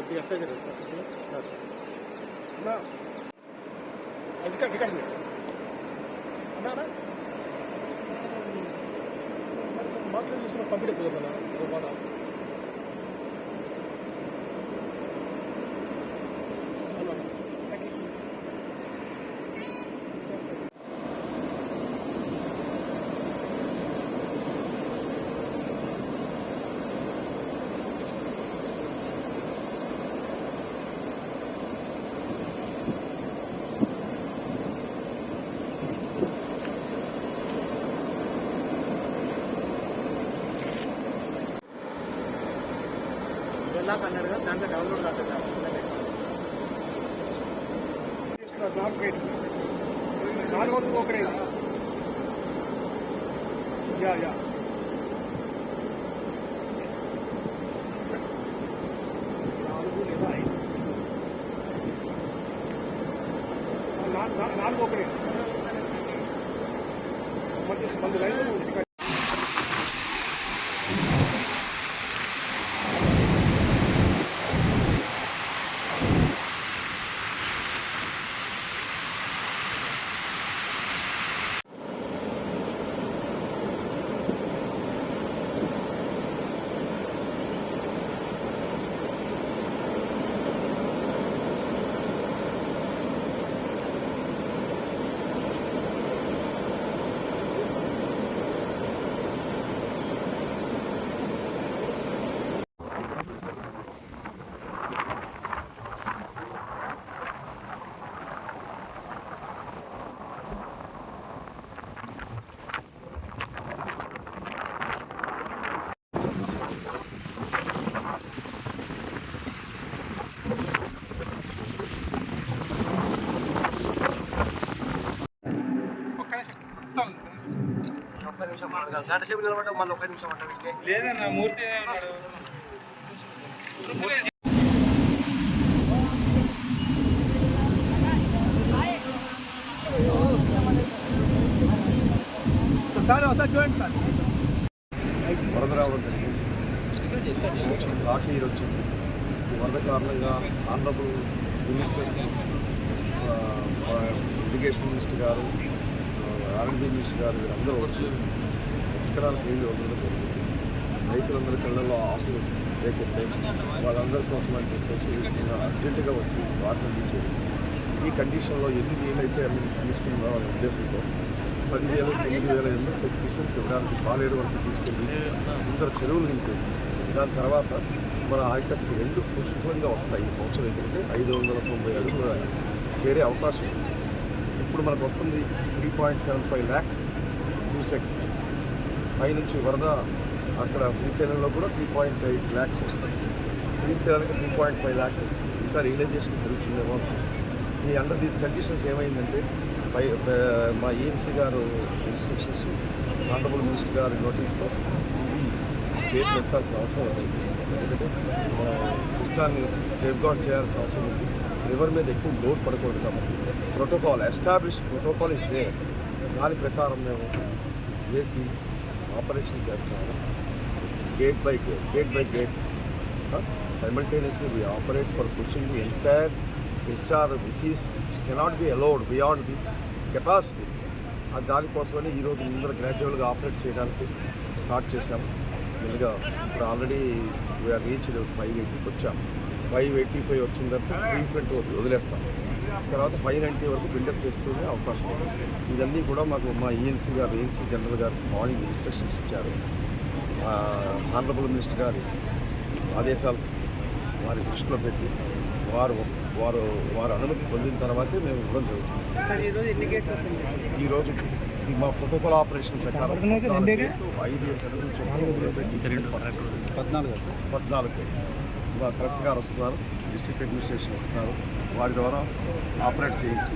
కొద్దిగా ఎట్లా జరుగుతుంది సార్ అన్నా అది రికార్డ్ అన్నా మాట్లాడి చూసిన పంపిణీ పోతున్నా ఒక మాట వెళ్ళాక అన్నాడు కదా దాంట్లో డౌన్లోడ్ కాకుండా నాలుగు రోజులు ఒకటే యా నాలుగు ఒకటే మంది లైన్ గంట సేపు నిలబడ్డా మళ్ళీ ఒక్క నిమిషం అంటే లేదన్నా మూర్తి ఉన్నాడు సార్ చూడండి సార్ వరద రావడం జరిగింది. లాక్ నీరు వచ్చింది. ఈ వరద కారణంగా ఆనరబుల్ మినిస్టర్స్, ఇరిగేషన్ మినిస్టర్ గారు, ఆర్ఎండ్బీ మినిస్టర్ గారు వీరందరూ వచ్చి ఎకరాలకు నీళ్ళు వదలడం జరిగింది. రైతులందరి కళ్ళల్లో ఆశలు రేకెత్తాయి. వాళ్ళందరి కోసం అని చెప్పేసి అర్జెంటుగా వచ్చి వాటర్ అందించేది. ఈ కండిషన్లో ఎన్ని నీళ్ళైతే అన్ని తీసుకుందాం అనే ఉద్దేశంతో 10,000, 9,000 ఎంతో క్వశ్చన్స్ ఇవ్వడానికి పాలేరు వరకు తీసుకెళ్ళి అందరు చెరువులు నింపేసింది. దాని తర్వాత మన ఆయకట్టుకు 2 పుష్కలంగా వస్తాయి. ఈ సంవత్సరం ఏంటంటే 590 అడుగులు చేరే అవకాశం ఉంది. ఇప్పుడు మనకు వస్తుంది 3.75 lakhs క్యూసెక్స్. పైనుంచి వరద అక్కడ శ్రీశైలంలో కూడా 3.8 lakhs వస్తుంది. శ్రీశైలానికి 3.5 lakhs వస్తుంది. ఇంకా రియలైజేషన్ జరుగుతుందేమో. ఈ అండర్ దీస్ కండిషన్స్ ఏమైందంటే మా ఏఎన్సీ గారు ఇన్స్ట్రక్షన్స్, ఆనరబుల్ మినిస్టర్ గారి నోటీస్తో ఇది పేరు పెట్టాల్సిన అవసరం ఉంది. ఎందుకంటే సిస్టాన్ని సేఫ్ గార్డ్ చేయాల్సిన అవసరం ఉంది. రివర్ మీద ఎక్కువ లోడ్ పడకూడదు కాబట్టి ఎస్టాబ్లిష్ ప్రోటోకాల్ ఇస్తే దాని ప్రకారం మేము వేసి ఆపరేషన్ చేస్తాము. Gate by gate simultaneously we operate for pushing the entire discharge which cannot be allowed beyond the capacity. దానికోసమని ఈరోజు ముందర గ్రాడ్యువల్గా ఆపరేట్ చేయడానికి స్టార్ట్ చేశాము. మెల్లిగా ఇప్పుడు ఆల్రెడీ వీఆర్ రీచ్డ్ 580కి వచ్చాము. 585 వచ్చిన తర్వాత ఫ్రీ ఫ్రంట్ వదిలేస్తాం. తర్వాత 590 వరకు బిల్డప్ చేసే అవకాశం ఉంది. ఇవన్నీ కూడా మాకు మా ఏఎన్సీ జనరల్ గారు మార్నింగ్ ఇన్స్ట్రక్షన్స్ ఇచ్చారు. ఆనరబుల్ మినిస్టర్ గారి ఆదేశాలు వారి దృష్టిలో పెట్టి వారు అనుమతి పొందిన తర్వాతే మేము ఇవ్వడం జరుగుతుంది. ఈరోజు మా ప్రోటోకాల్ ఆపరేషన్ ప్రకారం 5 అడుగులు పెట్టి 14 మా కలెక్టర్ గారు వస్తున్నారు, డిస్ట్రిక్ట్ అడ్మినిస్ట్రేషన్ వస్తున్నారు. వారి ద్వారా ఆపరేట్ చేయించి